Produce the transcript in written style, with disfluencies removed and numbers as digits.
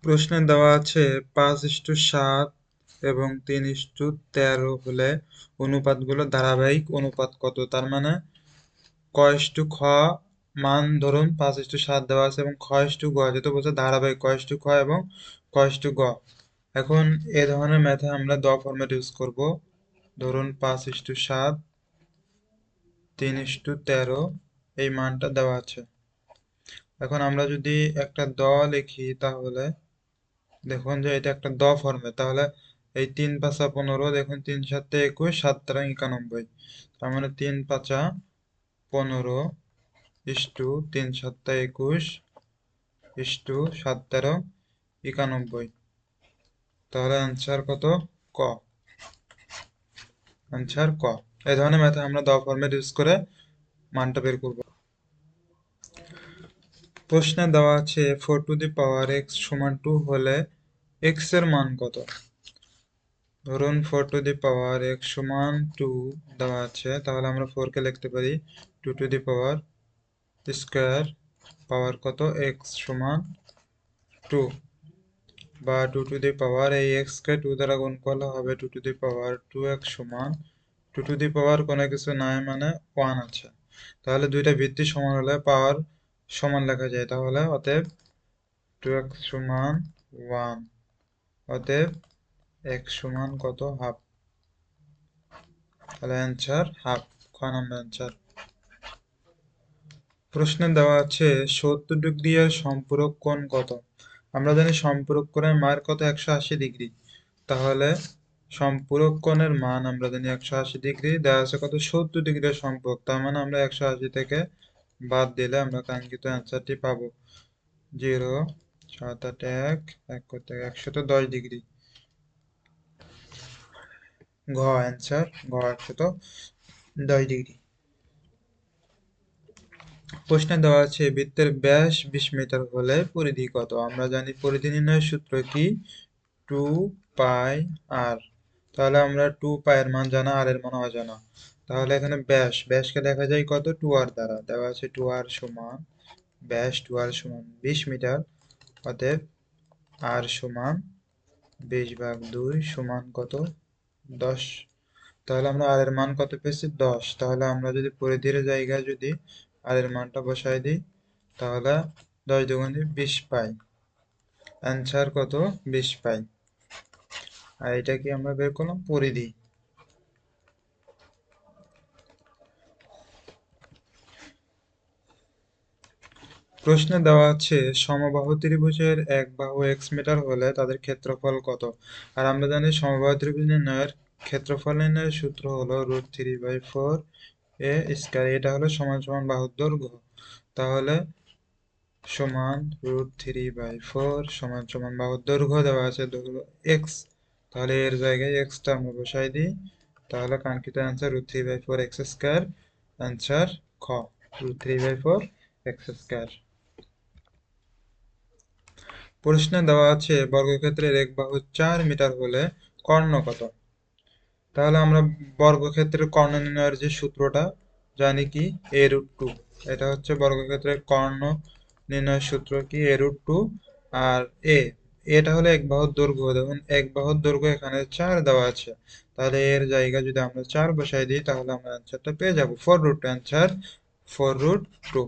প্রশ্নে দেওয়া আছে 5:7 এবং 3:13 হলে অনুপাতগুলো ধারাবাহিক অনুপাত কত? তার মানে ক মান ধরুন 5:7 দেওয়া আছে এবং খ:(গ) যেহেতু বলছে ধারাবাহিক খ এবং খ:(গ). এখন এ ধরনের ম্যাথে আমরা দ ফরম্যাট ইউজ করব। ধরুন 5:7 3:13 এই মানটা দেওয়া আছে। এখন আমরা যদি একটা দ লিখি তাহলে দেখুন যে এটা একটা দ ফর্মে, তাহলে এই 3×5 = 15, দেখুন 3×7 = 21, 7 × 91, তার মানে 3×5 = 15 ইস্টু 3×7 = 21 ইস্টু 7 × 91, তাহলে অ্যান্সার কত? ক। অ্যান্সার ক। এই ধরনের ম্যাথে আমরা দ ফরম্যাট ইউজ করে মানটা বের করব। প্রশ্নে দেওয়া আছে 4x = 2 হলে x এর মান কত? ধরুন 4x = 2 দেওয়া আছে, তাহলে আমরা 4 কে লিখতে পারি 2² পাওয়ার কত? x = 2 বা 2 এই x কে 2 দ্বারা গুণ করলে হবে 2^2x = 2 কোনো কিছু নাই মানে 1 আছে, তাহলে দুইটা ভিত্তি সমান হলে পাওয়ার সমান লেখা যায়, তাহলে অতএব 2x = 1, অতএব x সমান কত? হাফ, তাহলে অ্যান্সার হাফ, খ নাম্বার অ্যান্সার। প্রশ্নে দেওয়া আছে 70° এর সম্পূরক কোণ কত? আমরা জানি সম্পূরক কোণের মান কত? 180°। তাহলে সম্পূরক কোণের মান আমরা জানি 180°, দেওয়া আছে কত? 70° এর সম্পূরক, তার মানে আমরা 180 থেকে বাদ দিলে আমরা কাঙ্ক্ষিত অ্যান্সারটি পাবো 0, 7, 8, 1, 1 করতে 110°। ঘ অ্যান্সার, ঘ 110°। প্রশ্নে দেওয়া আছে বৃত্তের ব্যাস 20 মিটার হলে পরিধি কত? আমরা জানি পরিধি নির্ণয়ের সূত্র কি? 2πr। তাহলে আমরা 2π এর মান জানা, আর এর মান অজানা, তাহলে এখানে ব্যাসকে দেখা যায় কত? 2r দ্বারা, দেওয়া আছে 2r সমান ব্যাস 2r সমান 20 মিটার, অতএব r সমান 20/2 সমান কত? 10। তাহলে আমরা আর এর মান কত পেয়েছি? 10। তাহলে আমরা যদি পরিধির জায়গায় যদি আর এর মানটা বসাই দিই তাহলে 10 × 2 = 20 পাই। অ্যান্সার কত? 20 পাই। আর এটা কি আমরা বের করলাম? পরিধি। প্রশ্নে দেওয়া আছে সমবাহু ত্রিভুজের এক বাহু x মিটার হলে তাদের ক্ষেত্রফল কত? আর আমরা জানি সমবাহু ত্রিভুজ নির্ণয়ের ক্ষেত্রফল নির্ণয়ের সূত্র হলো √3/4a²। এটা হলো সমান সমান বাহুর দৈর্ঘ্য, তাহলে সমান √3/4 সমান সমান বাহুর দৈর্ঘ্য দেওয়া আছে দৈর্ঘ্য x, তাহলে এর জায়গায় x টা আমরা বসাই দিই, তাহলে কাঙ্ক্ষিত অ্যান্সার √3/4x²। অ্যান্সার খ, √3/4x²। প্রশ্নে দেওয়া আছে বর্গক্ষেত্রের এক বাহু 4 মিটার হলে কর্ণ কত? তাহলে আমরা বর্গক্ষেত্রের কর্ণ নির্ণয়ের যে সূত্রটা জানি কি? a√2। এটা হচ্ছে বর্গক্ষেত্রের কর্ণ নির্ণয়ের সূত্র কি? a√2। আর এটা হলো এক বাহুর দৈর্ঘ্য, দেখুন এক বাহুর দৈর্ঘ্য এখানে 4 দেওয়া আছে, তাহলে এর জায়গায় যদি আমরা 4 বসাই দিই তাহলে আমরা অ্যান্সারটা পেয়ে যাবো 4√2। অ্যান্সার 4√2।